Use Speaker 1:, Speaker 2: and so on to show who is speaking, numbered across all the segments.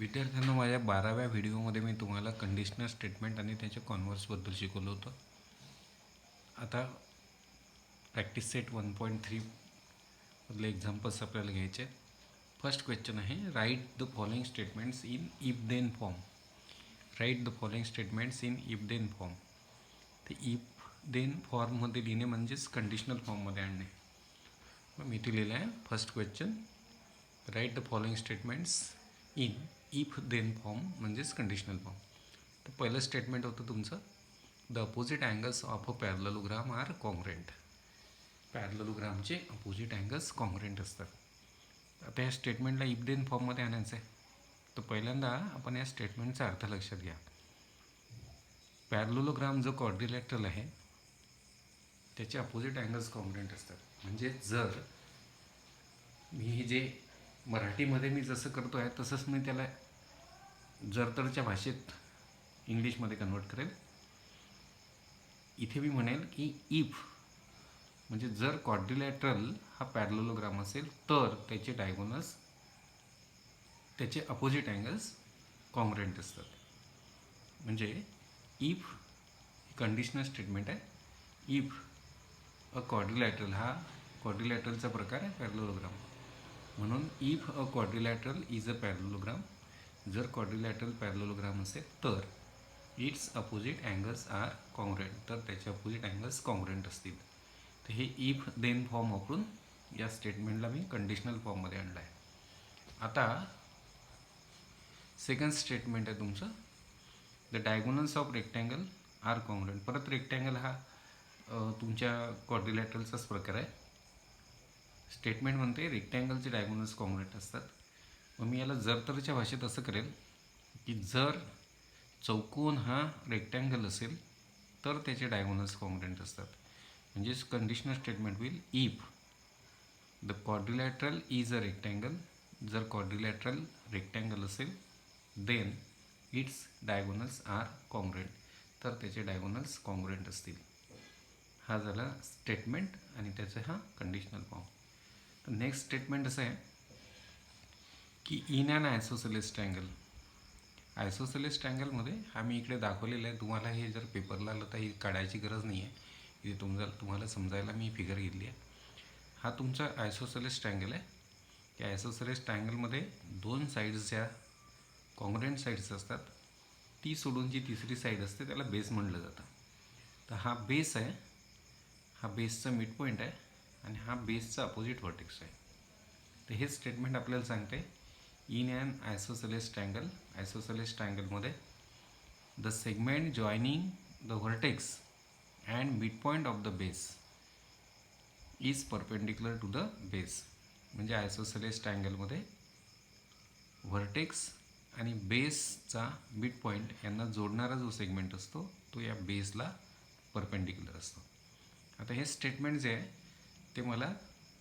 Speaker 1: विद्यार्थ्यांनो, माझ्या 12व्या व्हिडिओमध्ये मी तुम्हाला कंडिशनल स्टेटमेंट आणि त्याच्या कॉन्व्हर्सबद्दल शिकवलं होतं. आता प्रॅक्टिस सेट 1.3 मधले एक्झाम्पल्स आपल्याला घ्यायचे. फर्स्ट क्वेश्चन आहे, write the following statements in if then form. Write the following statements in if then form. ते इफ देन फॉर्ममध्ये लिहिणे म्हणजेच कंडिशनल फॉर्ममध्ये आणणे. मग मी ते लिहिलं आहे. First question, write the following statements in if then form म्हणजेच कंडिशनल फॉर्म. तर पहिलं स्टेटमेंट होतं तुमचं, the opposite angles of a parallelogram are congruent. पॅरललोग्रामचे अपोजिट अँगल्स कॉन्ग्रेंट असतात. आता या स्टेटमेंटला इफ देन फॉर्ममध्ये आणायचं आहे. तर पहिल्यांदा आपण या स्टेटमेंटचा अर्थ लक्षात घ्या. पॅरललोग्राम जो क्वाड्रिलॅटरल आहे त्याचे अपोजिट अँगल्स कॉन्ग्रेंट असतात. म्हणजे जर मी जे मराठीमध्ये मी जसं करतो आहे तसंच मी त्याला जरतरच्या भाषेत इंग्लिशमध्ये कन्वर्ट करेल. इथे मी म्हणेल की इफ म्हणजे जर क्वाड्रिलॅटरल हा पॅरललोग्राम असेल तर त्याचे डायगोनल्स, त्याचे अपोजिट अँगल्स कॉन्ग्रेंट असतात. म्हणजे इफ कंडिशनल स्टेटमेंट आहे. इफ अ क्वाड्रिलॅटरल, हा क्वाड्रिलॅटरलचा प्रकार आहे पॅरललोग्राम. म्हणून if a quadrilateral is a parallelogram, जर क्वाड्रिलॅटरल पॅरललोग्राम असेल तर its opposite angles are congruent, तर त्याचे अपोजिट अँगल्स कॉन्ग्रेंट असतील. तर हे इफ देन फॉर्म वापरून या स्टेटमेंटला मी कंडिशनल फॉर्ममध्ये आणलं आहे. आता सेकंड स्टेटमेंट आहे तुमचं, the diagonals of rectangle are congruent. परत रेक्टँगल हा तुमच्या क्वाड्रिलॅटरलचाच प्रकार आहे. स्टेटमेंट म्हणते रेक्टँगलचे डायगोनल्स कॉन्ग्रेंट असतात. मग मी याला जरतरच्या भाषेत असं करेल की जर चौकोन हा रेक्टँगल असेल तर त्याचे डायगोनल्स कॉन्ग्रेंट असतात. म्हणजेच कंडिशनल स्टेटमेंट होईल, if the quadrilateral is a rectangle, जर क्वाड्रिलॅटरल रेक्टँगल असेल then its diagonals are congruent, तर त्याचे डायगोनल्स कॉन्ग्रेंट असतील. हा झाला स्टेटमेंट आणि त्याचा हा कंडिशनल फॉर्म. तर नेक्स्ट स्टेटमेंट असं आहे की in an isosceles triangle. Isosceles ट्रँगलमध्ये हा मी इकडे दाखवलेला आहे. तुम्हाला हे जर पेपरला आलं तर ही काढायची गरज नाही आहे. इथे तुम्हाला समजायला मी फिगर घेतली आहे. हा तुमचा आयसोसेलेस ट्रँगल आहे. त्या आयसोसेलेस ट्रँगलमध्ये दोन साईड्स ज्या कॉन्ग्रेंट साईड्स असतात, ती सोडून जी तिसरी साईड असते त्याला बेस म्हटलं जातं. तर हा बेस आहे, हा बेसचा मिड पॉईंट आहे आणि हा बेसचा अपोजिट व्हर्टेक्स आहे. तर हे स्टेटमेंट आपल्याला सांगते in an isosceles triangle. Isosceles ट्रँगलमध्ये the segment joining the vertex and mid point of the base is perpendicular to the base. म्हणजे आयसोसेलेस ट्रँगलमध्ये व्हर्टेक्स आणि बेसचा मिड पॉईंट यांना जोडणारा जो सेगमेंट असतो तो या बेसला परपेंडिक्युलर असतो. आता हे स्टेटमेंट जे आहे ते मला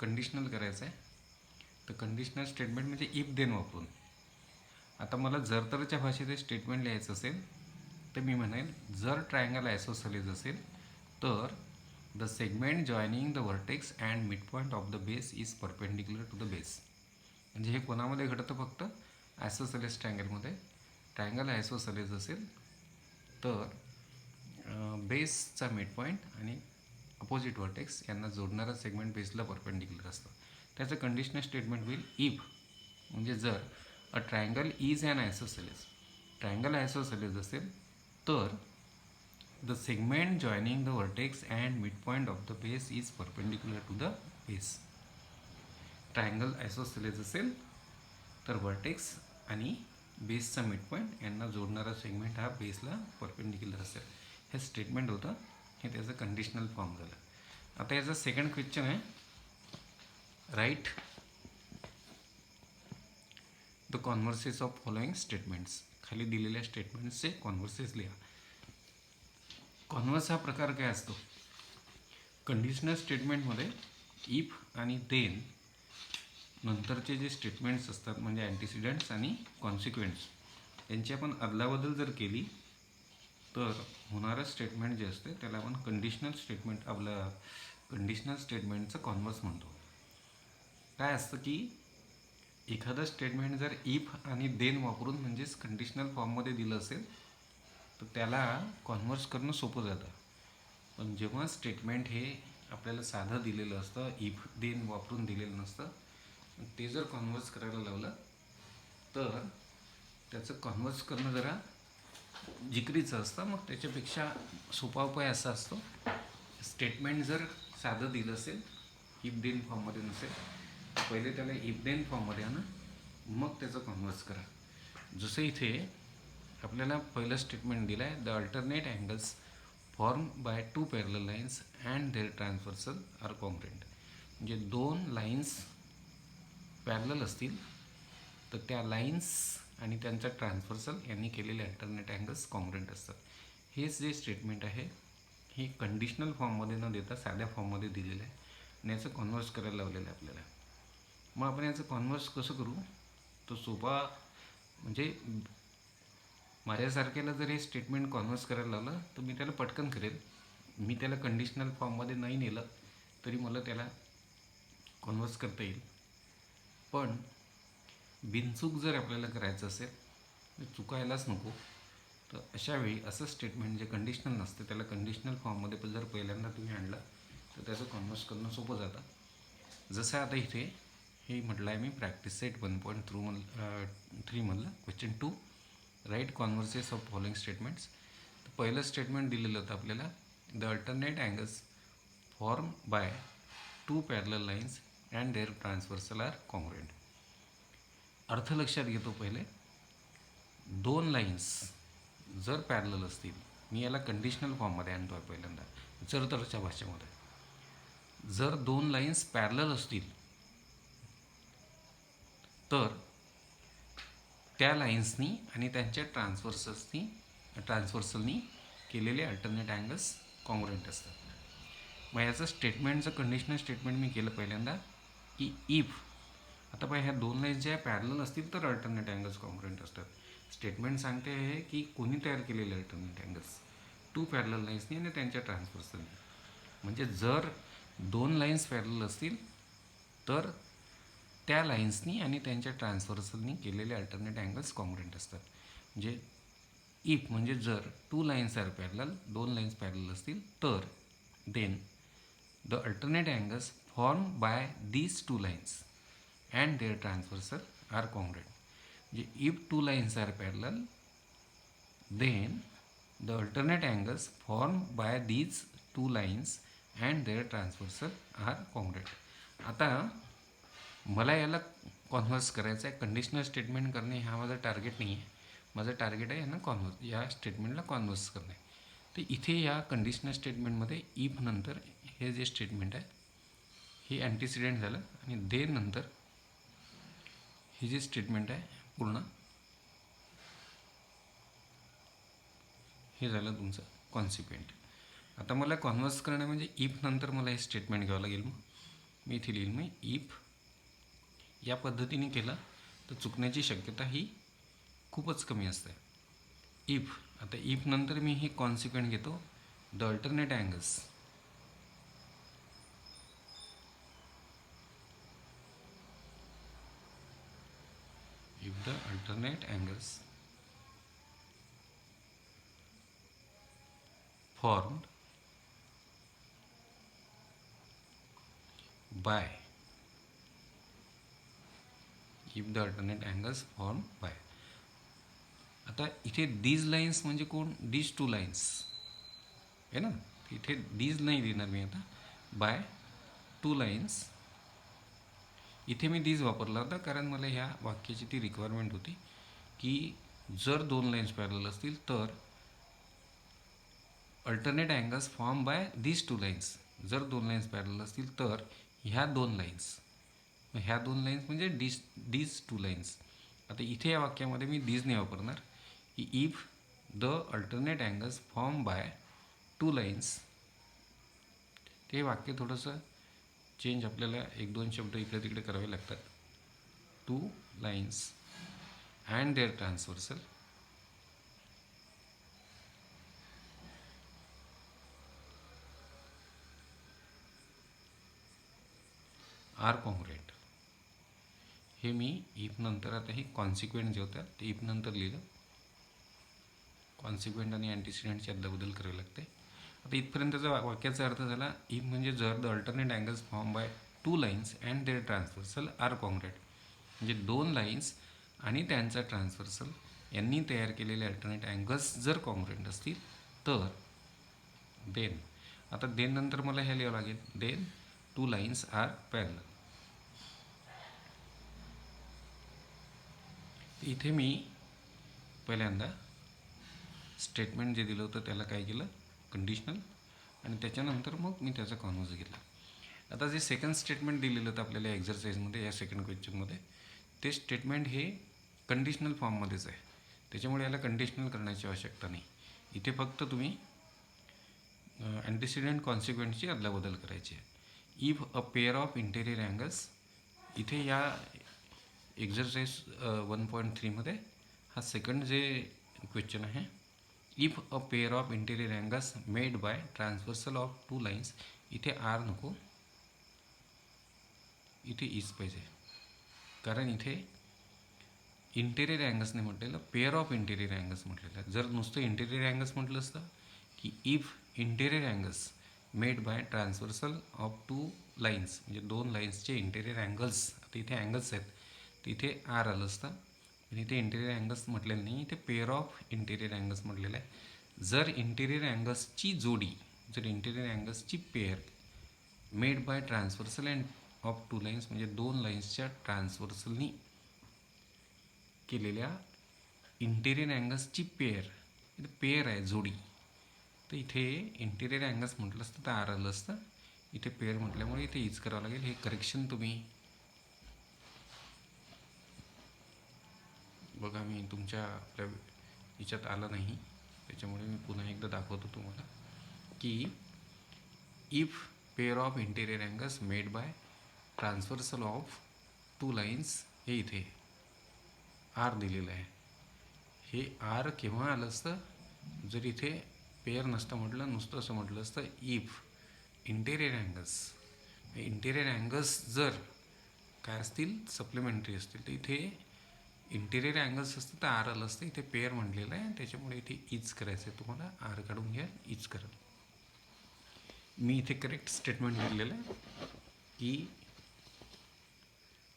Speaker 1: कंडिशनल करायचं आहे. तर कंडिशनल स्टेटमेंट म्हणजे इफ देन वापरून. आता मला जरतरच्या भाषेत हे स्टेटमेंट लिहायचं असेल तर मी म्हणेल, जर ट्रायंगल आयसोसेलेस असेल तर the segment joining the vertex and mid point of the base is perpendicular to the base. म्हणजे हे कोणामध्ये घडतं? फक्त आयसोसेलेस ट्रँगलमध्ये. ट्रायंगल आयसोसेलेस असेल तर बेसचा मिड पॉईंट आणि अपोजिट व्हर्टेक्स यांना जोडणारा सेगमेंट बेसला परपेंडिक्युलर असतं. त्याचं कंडिशनल स्टेटमेंट होईल इफ म्हणजे जर a triangle is an isosceles, triangle isosceles असेल तर the segment joining the vertex and mid point of the base is perpendicular to the base. Triangle isosceles असेल तर व्हर्टेक्स आणि बेसचा मिड पॉईंट यांना जोडणारा सेगमेंट हा बेसला परपेंडिक्युलर असेल. हे स्टेटमेंट होतं, हे त्याचं कंडिशनल फॉर्म झालं. आता याचा सेकंड क्वेश्चन आहे, write the converses of following statements. खाली दिलेल्या स्टेटमेंट्सचे कॉन्व्हर्सेस लिहा. कॉन्व्हर्स हा प्रकार काय असतो? कंडिशनल स्टेटमेंटमध्ये इफ आणि देन नंतरचे जे स्टेटमेंट्स असतात म्हणजे अँटीसिडंट्स आणि कॉन्सिक्वेंट्स यांची आपण अदलाबदल जर केली तर होणारं स्टेटमेंट जे असते त्याला आपण कंडिशनल स्टेटमेंट, आपलं कंडिशनल स्टेटमेंटचं कॉन्व्हर्स म्हणतो. काय असतं की एखादं स्टेटमेंट जर इफ आणि देन वापरून म्हणजेच कंडिशनल फॉर्ममध्ये दिलं असेल तर त्याला कॉन्व्हर्स करणं सोपं जातं. पण जेव्हा स्टेटमेंट हे आपल्याला साधं दिलेलं असतं, इफ देन वापरून दिलेलं नसतं, ते जर कॉन्व्हर्स करायला लावलं तर त्याचं कॉन्व्हर्स करणं जरा जिकरीचं असतं. मग त्याच्यापेक्षा सोपा उपाय असा असतो, स्टेटमेंट जर साधं दिलं असेल, इफ देन फॉर्ममध्ये नसेल, पहिले त्याला इफ देन फॉर्ममध्ये आणा, मग त्याचं कॉन्व्हर्स करा. जसं इथे आपल्याला पहिलं स्टेटमेंट दिलं आहे, the alternate angles form by two parallel lines and their transversal are congruent. म्हणजे दोन लाईन्स पॅरलल असतील तर त्या लाईन्स आणि त्यांचा ट्रान्सव्हर्सल यांनी केलेले अल्टरनेट अँगल्स कॉन्ग्रुएंट असतात. हेच जे स्टेटमेंट आहे हे कंडिशनल फॉर्ममध्ये न देता साध्या फॉर्ममध्ये दिलेलं आहे आणि याचं कॉन्व्हर्स करायला लावलेलं आहे आपल्याला. मग आपण याचं कॉन्व्हर्स कसं करू? तो सोपा म्हणजे माझ्यासारख्याला जर हे स्टेटमेंट कॉन्व्हर्स करायला लावलं तर मी त्याला पटकन करेल. मी त्याला कंडिशनल फॉर्ममध्ये नाही नेलं तरी मला त्याला कॉन्व्हर्स करता येईल. पण बिनचूक जर आपल्याला करायचं असेल, चुकायलाच नको, तर अशावेळी असं स्टेटमेंट जे कंडिशनल नसते त्याला कंडिशनल फॉर्ममध्ये जर पहिल्यांदा तुम्ही आणलं तर त्याचं कॉन्व्हर्स करणं सोपं जातं. जसं आता इथे हे म्हटलं आहे मी प्रॅक्टिस सेट 1.3 मधलं question 2, write converses of following statements. तर पहिलं स्टेटमेंट दिलेलं होतं आपल्याला, the alternate angles form by two parallel lines and their transversal are congruent. अर्थ लक्षात घेतो पहिले. दोन लाईन्स जर पॅरलल असतील, मी याला कंडिशनल फॉर्ममध्ये आणतो आहे पहिल्यांदा जर भाषेमध्ये. जर दोन लाईन्स पॅरलल असतील तर त्या लाईन्सनी आणि त्यांच्या ट्रान्सव्हर्सलनी केलेले अल्टरनेट अँगल्स कॉन्ग्रुएंट असतात. मग याचं स्टेटमेंटचं कंडिशनल स्टेटमेंट मी केलं पहिल्यांदा की इफ, आता पाहिजे ह्या दोन लाईन्स ज्या पॅरलल असतील तर अल्टरनेट अँगल्स कॉन्ग्रुएंट असतात. स्टेटमेंट सांगते आहे की कोणी तयार केलेले अल्टरनेट अँगल्स, टू पॅरलल लाईन्सनी आणि त्यांच्या ट्रान्सव्हर्सलनी. म्हणजे जर दोन लाईन्स पॅरलल असतील तर त्या लाईन्सनी आणि त्यांच्या ट्रान्सव्हर्सलनी केलेले अल्टरनेट अँगल्स कॉन्ग्रुएंट असतात. म्हणजे इफ म्हणजे जर टू लाईन्स आर पॅरलल, दोन लाईन्स पॅरलल असतील तर then the alternate angles form by these two lines and their transversal are congruent. म्हणजे if two lines are parallel then the alternate angles form by these two lines and their transversal are congruent. आता मला याला converse करायचं आहे. Conditional statement करणे हा माझा target नाही आहे. माझं टार्गेट आहे यांना या स्टेटमेंटला कॉन्व्हर्स करणे. तर इथे या कंडिशनल स्टेटमेंटमध्ये इफ नंतर हे जे स्टेटमेंट आहे हे अँटीसिडेंट झालं आणि देन नंतर हे जे स्टेटमेंट आहे पूर्ण हे झालं तुमचं कॉन्सिक्वेंट. आता मला कॉन्व्हर्स करणं म्हणजे इफ नंतर मला हे स्टेटमेंट घ्यावं लागेल. मग मी इथे लिहिलं मी इफ. या पद्धतीने केलं तर चुकण्याची शक्यता ही खूपच कमी असते. इफ, आता इफ नंतर मी हे कॉन्सिक्वेंट घेतो, the alternate angles if the alternate angles formed by, if the alternate angles formed by. आता इथे दीज लाईन्स म्हणजे कोण? दीज टू लाईन्स आहे ना. इथे दीज नाही देणार मी आता, बाय टू लाईन्स. इथे मी दीज वापरला होता कारण मला ह्या वाक्याची ती रिक्वायरमेंट होती की जर दोन लाईन्स पॅरलल असतील तर alternate angles form by these two lines. जर दोन लाईन्स पॅरलल असतील तर ह्या दोन लाईन्स, ह्या दोन लाईन्स म्हणजे डीज टू लाईन्स. आता इथे या वाक्यामध्ये मी दीज नाही वापरणार की if the alternate angles form by two lines. ते वाक्य थोडंसं चेंज, आपल्याला एक दोन शब्द इकडे तिकडे करावे लागतात. Two lines and their transversal are congruent. हे मी इफ नंतर आता हे कॉन्सिक्वेंट जे होतं ते इफ नंतर लिहिलं. कॉन्सिक्वेंट आणि अँटीसिडेंटची अदलाबदल करावी लागते. आता इथपर्यंतचा वाक्याचा अर्थ झाला इफ म्हणजे जर the alternate angles form by two lines and their transversal are congruent, म्हणजे दोन लाईन्स आणि त्यांचा ट्रान्सव्हर्सल यांनी तयार केलेले अल्टरनेट अँगल्स जर कॉन्ग्रेंट असतील तर देन, आता देन नंतर मला हे लिहावं लागेल, then two lines are parallel. इथे मी पहिल्यांदा स्टेटमेंट जे दिलं होतं त्याला काय केलं, कंडिशनल, आणि त्याच्यानंतर मग मी त्याचा कॉन्व्हर्स घेतला. आता जे सेकंड स्टेटमेंट दिलेलं होतं आपल्याला एक्झरसाईजमध्ये, या सेकंड क्वेश्चनमध्ये, ते स्टेटमेंट हे कंडिशनल फॉर्ममध्येच आहे, त्याच्यामुळे याला कंडिशनल करण्याची आवश्यकता नाही. इथे फक्त तुम्ही अँटीसिडेंट कॉन्सिक्वेंटची अदलाबदल करायची आहे. If a pair of interior angles, इथे या एक्झरसाईज 1.3मध्ये हा सेकंड जे क्वेश्चन आहे, if a pair of interior angles made by transversal of two lines, इथे आर नको, इथे इज पाहिजे, कारण इथे इंटेरियर अँगल्सने म्हटलेलं पेअर ऑफ इंटेरियर अँगल्स म्हटलेलं आहे. जर नुसतं इंटेरियर अँगल्स म्हटलं असतं की if interior angles made by transversal of two lines, म्हणजे दोन लाईन्सचे इंटेरियर अँगल्स, आता इथे अँगल्स आहेत तिथे आर आलं असतं, पण इथे इंटेरियर अँगल्स म्हटलेलं नाही, इथे पेअर ऑफ इंटेरियर अँगल्स म्हटलेलं आहे. जर इंटेरियर अँगल्सची जोडी, जर इंटेरियर अँगल्सची pair made by transversal and of two lines, म्हणजे दोन लाईन्सच्या ट्रान्सव्हर्सलनी केलेल्या इंटेरियर अँगल्सची पेअर, इथे पेअर आहे जोडी, तर इथे इंटेरियर अँगल्स म्हटलं असतं तर आर आलं असतं, इथे पेअर म्हटल्यामुळे इथे इज करावं लागेल. हे करेक्शन तुम्ही बघा, मी तुमच्या आपल्या याच्यात आलं नाही, त्याच्यामुळे मी पुन्हा एकदा दाखवतो तुम्हाला की if pair of interior angles made by transversal of two lines, हे इथे आर दिलेलं आहे. हे आर केव्हा आलं असतं, जर इथे पेअर नसतं म्हटलं, नुसतं असं म्हटलं असतं इफ इंटेरियर अँगल्स जर काय असतील, सप्लिमेंटरी असतील, तर इथे इंटेरियर अँगल्स असतं तर आर आलं असतं, इथे पेअर म्हटलेलं आहे, त्याच्यामुळे इथे इज करायचं आहे तुम्हाला. आर काढून घ्या, इज करा. मी इथे करेक्ट स्टेटमेंट लिहिलेलं आहे की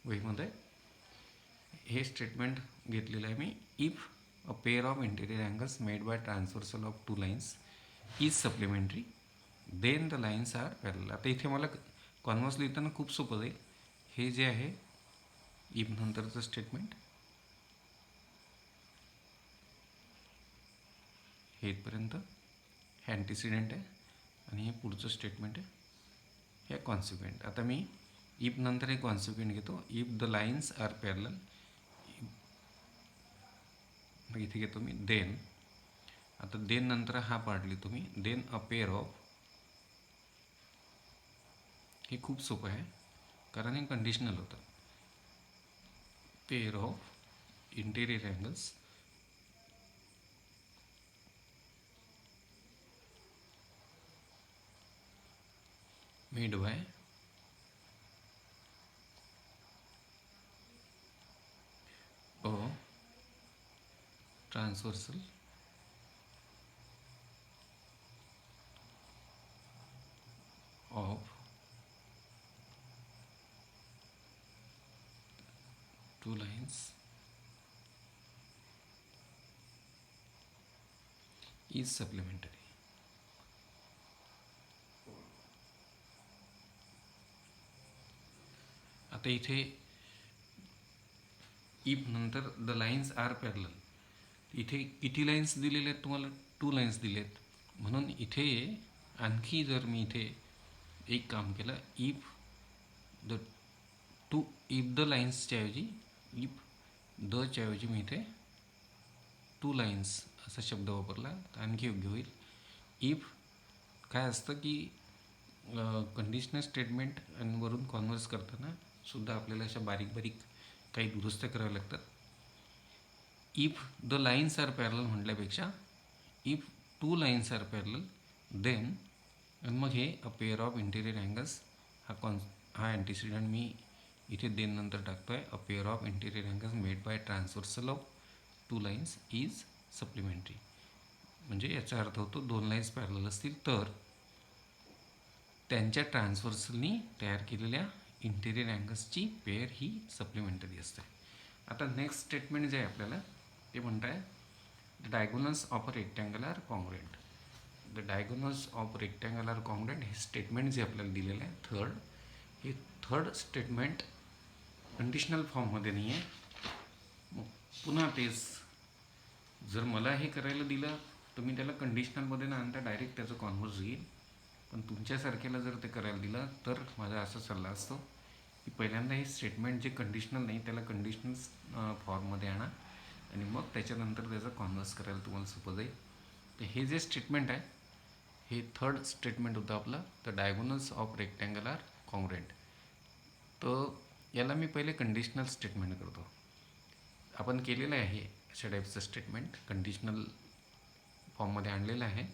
Speaker 1: वहीमध्ये हे स्टेटमेंट घेतलेलं आहे मी, if a pair of interior angles made by transversal of two lines is supplementary then the lines are parallel. आता इथे मला कॉन्व्हर्स लिहिताना खूप सोपं जाईल. हे जे आहे इफ नंतरचं स्टेटमेंट, हे इथपर्यंत हे अँटीसिडेंट आहे आणि हे पुढचं स्टेटमेंट आहे, हे कॉन्सिक्वेंट. आता मी इफ नंतर हे कॉन्सिक्वेंट घेतो, if the lines are parallel, इथे घेतो मी देन. आता देन नंतर हा पार्ट लिहितो मी, देन अ पेअर ऑफ, हे खूप सोपं आहे कारण हे कंडिशनल होतं, pair of interior angles made bye a transversal of two lines is supplementary. आता इथे इफ नंतर द लाईन्स आर पॅरलल, इथे किती लाईन्स दिलेले आहेत तुम्हाला, टू लाईन्स दिले आहेत, म्हणून इथे आणखी जर मी इथे एक काम केलं, if the two, if the लाईन्सच्या ऐवजी, इफ दच्या ऐवजी मी इथे टू लाईन्स असा शब्द वापरला तर आणखी योग्य होईल. इफ काय असतं की कंडिशनल स्टेटमेंट आणि वरून कॉन्व्हर्स करताना सुद्धा आपल्याला अशा बारीक बारीक काही दुरुस्त्या कराव्या लागतात. If the lines are parallel म्हटल्यापेक्षा if two lines are parallel then, आणि मग हे a pair of interior angles, हा अँटीसिडेंट मी इथे देन नंतर टाकतो आहे a pair of interior angles made by transversal of two lines is supplementary. म्हणजे याचा अर्थ होतो दोन लाईन्स पॅरलल असतील तर त्यांच्या ट्रान्सव्हर्सलनी तयार केलेल्या इंटिरियर अँगल्सची पेअर ही सप्लिमेंटरी असते. आता नेक्स्ट स्टेटमेंट जे आहे आपल्याला ते म्हणत आहे the diagonals of a rectangle are congruent. The diagonals of rectangle are congruent हे स्टेटमेंट जे आपल्याला दिलेलं आहे थर्ड, हे थर्ड स्टेटमेंट कंडिशनल फॉर्ममध्ये नाही आहे. मग पुन्हा तेच जर मला हे करायला दिलं तर मी त्याला कंडिशनलमध्ये न आणता डायरेक्ट त्याचं कॉन्व्हर्स घेईल. पण तुमच्यासारख्याला जर ते करायला दिलं तर माझा असा सल्ला असतो की पहिल्यांदा हे स्टेटमेंट जे कंडिशनल नाही त्याला कंडिशनल फॉर्ममध्ये आणा आणि मग त्याच्यानंतर त्याचा कॉन्व्हर्स करायला तुम्हाला सोपं जाईल. तर हे जे स्टेटमेंट आहे हे थर्ड स्टेटमेंट होतं आपलं the diagonals of rectangle are congruent. तर याला मी पहिले कंडिशनल स्टेटमेंट करतो. आपण केलेलं आहे अशा टाईपचं स्टेटमेंट कंडिशनल फॉर्ममध्ये आणलेलं आहे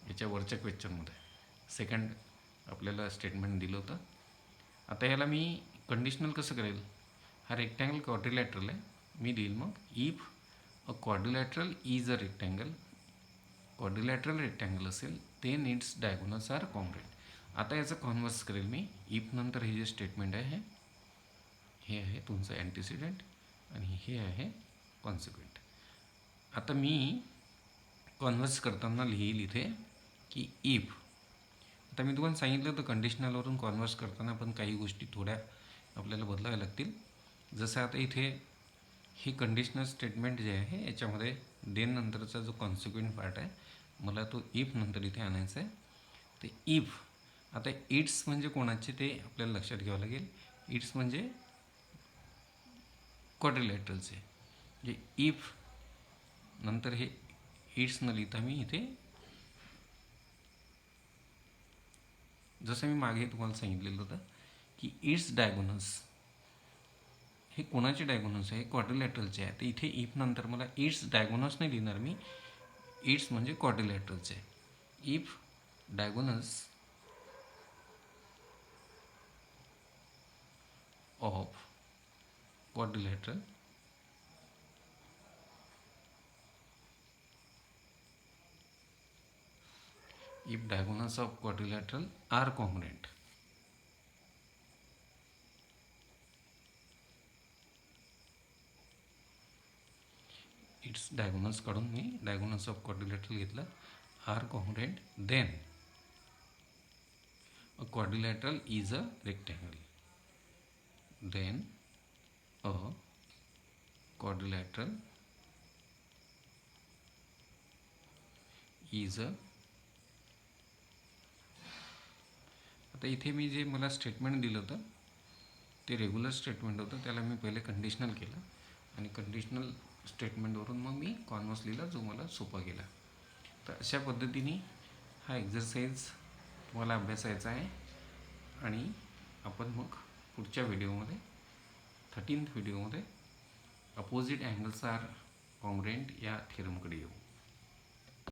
Speaker 1: याच्या वरच्या क्वेश्चनमध्ये. सेकंड आपल्याला स्टेटमेंट दिलं होतं. आता याला मी कंडिशनल कसं करेल, हा रेक्टँगल क्वाड्रिलॅटरल आहे, मी देईल मग if a quadrilateral is a rectangle, quadrilateral rectangle असेल then its diagonals are congruent. आता याचं कॉन्व्हर्स करेल मी इफ नंतर हे जे स्टेटमेंट आहे हे आहे तुमचं अँटिसिडेंट आणि हे आहे कॉन्सिक्वेंट. आता मी कॉन्व्हर्स करताना लिहील इथे की इफ. आता मी तुम्हाला सांगितलं होतं कंडिशनलवरून कॉन्व्हर्स करताना पण काही गोष्टी थोड्या आपल्याला बदलाव्या लागतील. जसं आता इथे हे कंडिशनल स्टेटमेंट जे आहे याच्यामध्ये देन नंतरचा जो कॉन्सिक्वेंट पार्ट आहे मला तो इफ नंतर इथे आणायचा आहे. ते इफ आता इट्स म्हणजे कोणाचे ते आपल्याला लक्षात घ्यावं लागेल. इट्स म्हणजे क्वाड्रिलॅटरलचे. म्हणजे इफ नंतर हे इट्स न लिहिता मी इथे जसं मी मागे तुम्हाला सांगितलेलं होतं की इट्स डायगोनल्स हे कोणाचे डायगोनल्स आहे, क्वाड्रिलॅटरलचे आहे. तर इथे इफ नंतर मला इट्स डायगोनल्स नाही लिहिणार मी, इट्स म्हणजे क्वाड्रिलॅटरलचे आहे. If diagonals of quadrilateral if diagonals of quadrilateral are congruent. Its diagonals काढून मी diagonals of quadrilateral घेतलं are congruent then a quadrilateral is a rectangle. Then a quadrilateral is a. आता इथे मी जे मला स्टेटमेंट दिलं होतं ते रेग्युलर स्टेटमेंट होतं, त्याला मी पहिले कंडिशनल केलं आणि कंडिशनल स्टेटमेंटवरून मग मी कॉन्व्हर्स लिहिला जो मला सोपा गेला. तर अशा पद्धतीने हा एक्झरसाइज तुम्हाला अभ्यासायचा आहे आणि आपण मग पुढच्या व्हिडिओमध्ये 13th व्हिडिओमध्ये अपोजिट अँगल्स आर कॉन्ग्रुएंट या थेरमकडे येऊ.